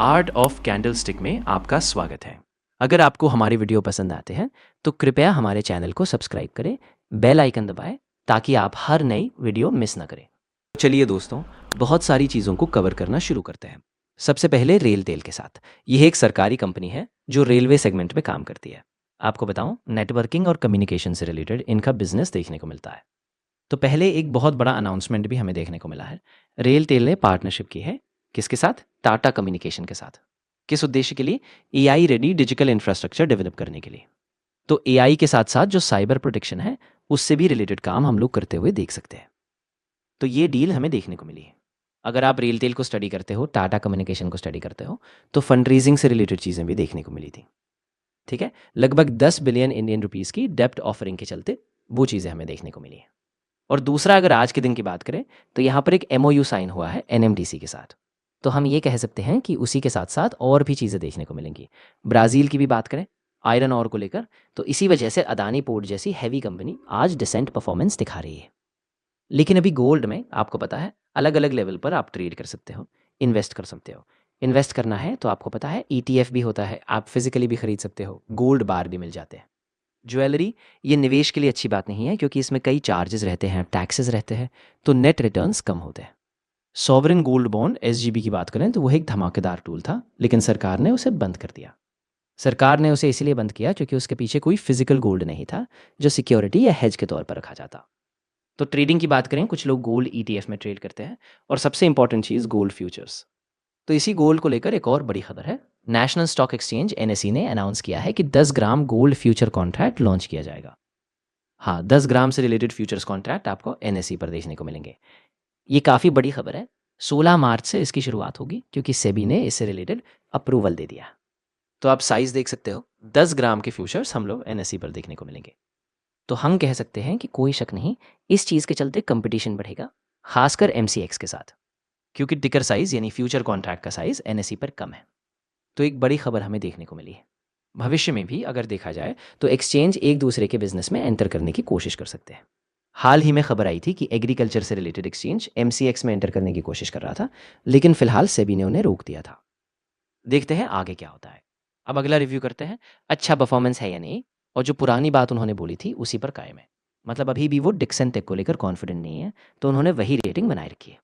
Art of candlestick में आपका स्वागत है। अगर आपको हमारे वीडियो पसंद आते हैं तो कृपया हमारे चैनल को सब्सक्राइब करें, बेल आइकन दबाएं ताकि आप हर नई वीडियो मिस ना करें। चलिए दोस्तों, बहुत सारी चीज़ों को कवर करना शुरू करते हैं। सबसे पहले रेलटेल के साथ। यह एक सरकारी कंपनी है जो रेलवे सेगमेंट में काम करती है। आपको बताऊं, नेटवर्किंग और कम्युनिकेशन से रिलेटेड इनका बिजनेस देखने को मिलता है। तो पहले एक बहुत बड़ा अनाउंसमेंट भी हमें देखने को मिला है। रेलटेल ने पार्टनरशिप की है। किसके साथ? टाटा कम्युनिकेशन के साथ। किस उद्देश्य के लिए? AI ready digital infrastructure develop करने के लिए। तो एआई के साथ साथ जो साइबर प्रोटेक्शन है उससे भी रिलेटेड काम हम लोग करते हुए देख सकते हैं। तो ये डील हमें देखने को मिली है। अगर आप रेलटेल को स्टडी करते हो, टाटा कम्युनिकेशन को स्टडी करते हो, तो फंड रेजिंग से रिलेटेड चीज़ें भी देखने को मिली थी। ठीक है, लगभग 10 बिलियन इंडियन रुपीज़ की डेप्ट ऑफरिंग के चलते वो चीज़ें हमें देखने को मिली है। और दूसरा, अगर आज के दिन की बात करें तो यहाँ पर एक एमओयू साइन हुआ है एनएमडीसी के साथ। तो हम ये कह सकते हैं कि उसी के साथ साथ और भी चीज़ें देखने को मिलेंगी। ब्राज़ील की भी बात करें आयरन और को लेकर, तो इसी वजह से अदानी पोर्ट जैसी हैवी कंपनी आज डिसेंट परफॉर्मेंस दिखा रही है। लेकिन अभी गोल्ड में आपको पता है अलग अलग लेवल पर आप ट्रेड कर सकते हो, इन्वेस्ट कर सकते हो। इन्वेस्ट करना है तो आपको पता है ईटीएफ भी होता है, आप फिजिकली भी खरीद सकते हो, गोल्ड बार भी मिल जाते हैं। ज्वेलरी, ये निवेश के लिए अच्छी बात नहीं है क्योंकि इसमें कई चार्जेस रहते हैं, टैक्सेस रहते हैं, तो नेट रिटर्न्स कम होते हैं। सॉवरेन गोल्ड बॉन्ड एसजीबी की बात करें तो वह एक धमाकेदार टूल था, लेकिन सरकार ने उसे बंद कर दिया। सरकार ने उसे इसलिए बंद किया क्योंकि उसके पीछे कोई फिजिकल गोल्ड नहीं था जो सिक्योरिटी या हेज के तौर पर रखा जाता। तो ट्रेडिंग की बात करें, कुछ लोग गोल्ड ईटीएफ में ट्रेड करते हैं, और सबसे इंपॉर्टेंट चीज़ गोल्ड फ्यूचर्स। तो इसी गोल्ड को लेकर एक और बड़ी खबर है। नेशनल स्टॉक एक्सचेंज एनएसई ने अनाउंस किया है कि 10 gram gold future contract launch किया जाएगा। हाँ, 10 ग्राम से रिलेटेड फ्यूचर्स कॉन्ट्रैक्ट आपको एनएसई पर देखने को मिलेंगे। ये काफ़ी बड़ी खबर है। 16 मार्च से इसकी शुरुआत होगी क्योंकि सेबी ने इससे रिलेटेड अप्रूवल दे दिया। तो आप साइज़ देख सकते हो, 10 ग्राम के फ्यूचर्स हम लोग एनएसई पर देखने को मिलेंगे। तो हम कह सकते हैं कि कोई शक नहीं, इस चीज़ के चलते कंपटीशन बढ़ेगा, खासकर एमसीएक्स के साथ, क्योंकि टिकर साइज़ यानी फ्यूचर कॉन्ट्रैक्ट का साइज़ एनएसई पर कम है। तो एक बड़ी खबर हमें देखने को मिली है। भविष्य में भी अगर देखा जाए तो एक्सचेंज एक दूसरे के बिजनेस में एंटर करने की कोशिश कर सकते हैं। हाल ही में खबर आई थी कि एग्रीकल्चर से रिलेटेड एक्सचेंज एमसीएक्स में एंटर करने की कोशिश कर रहा था, लेकिन फिलहाल सेबी ने उन्हें रोक दिया था। देखते हैं आगे क्या होता है। अब अगला रिव्यू करते हैं, अच्छा परफॉर्मेंस है या नहीं, और जो पुरानी बात उन्होंने बोली थी उसी पर कायम है। मतलब अभी भी वो डिक्सन टेक को लेकर कॉन्फिडेंट नहीं है, तो उन्होंने वही रेटिंग बनाए रखी है।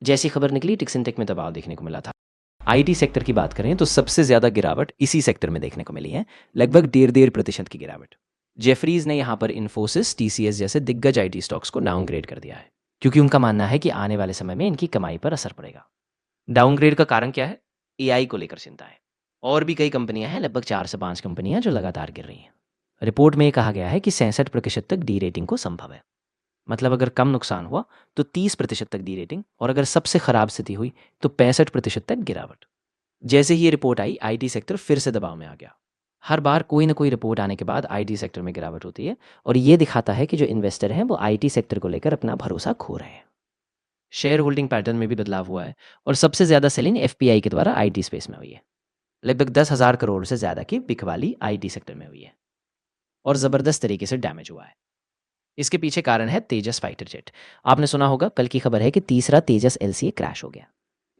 जैसी खबर निकली, डिक्सन टेक में दबाव देखने को मिला था। आईटी सेक्टर की बात करें तो सबसे ज़्यादा गिरावट इसी सेक्टर में देखने को मिली है, लगभग 1.5% की गिरावट। जेफरीज ने यहाँ पर इन्फोसिस, टीसीएस जैसे दिग्गज आईटी स्टॉक्स को डाउनग्रेड कर दिया है, क्योंकि उनका मानना है कि आने वाले समय में इनकी कमाई पर असर पड़ेगा। डाउनग्रेड का कारण क्या है? एआई को लेकर चिंता है। और भी कई कंपनियां हैं, लगभग 4 से 5 कंपनियां जो लगातार गिर रही हैं। रिपोर्ट में ये कहा गया है कि 67% तक डी रेटिंग को संभव है। मतलब अगर कम नुकसान हुआ तो 30% तक डी रेटिंग, और अगर सबसे खराब स्थिति हुई तो 65% तक गिरावट। जैसे ही ये रिपोर्ट आई, आईटी सेक्टर फिर से दबाव में आ गया। हर बार कोई ना कोई रिपोर्ट आने के बाद आईटी सेक्टर में गिरावट होती है, और ये दिखाता है कि जो इन्वेस्टर हैं वो आईटी सेक्टर को लेकर अपना भरोसा खो रहे हैं। शेयर होल्डिंग पैटर्न में भी बदलाव हुआ है, और सबसे ज़्यादा सेलिंग एफपीआई के द्वारा आईटी स्पेस में हुई है। लगभग 10,000 करोड़ से ज़्यादा की बिकवाली आईटी सेक्टर में हुई है, और ज़बरदस्त तरीके से डैमेज हुआ है। इसके पीछे कारण है तेजस फाइटर जेट। आपने सुना होगा, कल की खबर है कि तीसरा तेजस एलसीए क्रैश हो गया।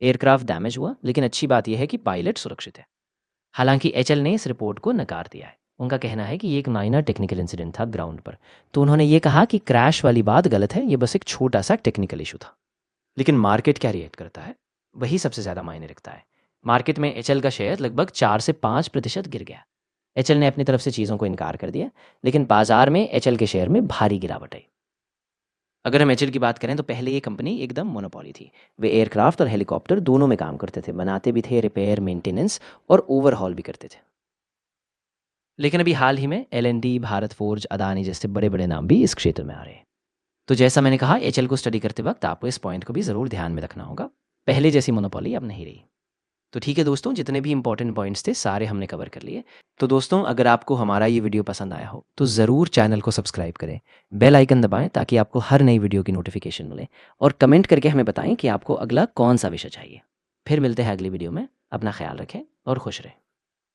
एयरक्राफ्ट डैमेज हुआ, लेकिन अच्छी बात यह है कि पायलट सुरक्षित है। हालांकि एचएल ने इस रिपोर्ट को नकार दिया है। उनका कहना है कि ये एक माइनर टेक्निकल इंसिडेंट था ग्राउंड पर। तो उन्होंने ये कहा कि क्रैश वाली बात गलत है, ये बस एक छोटा सा टेक्निकल इशू था। लेकिन मार्केट क्या रिएक्ट करता है, वही सबसे ज़्यादा मायने रखता है। मार्केट में एचएल का शेयर लगभग 4 से 5% गिर गया। एचएल ने अपनी तरफ से चीज़ों को इनकार कर दिया, लेकिन बाजार में एचएल के शेयर में भारी गिरावट आई। अगर हम एचएल की बात करें तो पहले ये कंपनी एकदम मोनोपोली थी। वे एयरक्राफ्ट और हेलीकॉप्टर दोनों में काम करते थे, बनाते भी थे, रिपेयर, मेंटेनेंस और ओवरहॉल भी करते थे। लेकिन अभी हाल ही में एलएनटी, भारत फोर्ज, अदानी जैसे बड़े बड़े नाम भी इस क्षेत्र में आ रहे हैं। तो जैसा मैंने कहा, एचएल को स्टडी करते वक्त आपको इस पॉइंट को भी ज़रूर ध्यान में रखना होगा, पहले जैसी मोनोपोली अब नहीं रही। तो ठीक है दोस्तों, जितने भी इंपॉर्टेंट पॉइंट्स थे सारे हमने कवर कर लिए। तो दोस्तों, अगर आपको हमारा ये वीडियो पसंद आया हो तो ज़रूर चैनल को सब्सक्राइब करें, बेल आइकन दबाएं ताकि आपको हर नई वीडियो की नोटिफिकेशन मिले, और कमेंट करके हमें बताएं कि आपको अगला कौन सा विषय चाहिए। फिर मिलते हैं अगली वीडियो में। अपना ख्याल रखें और खुश रहें।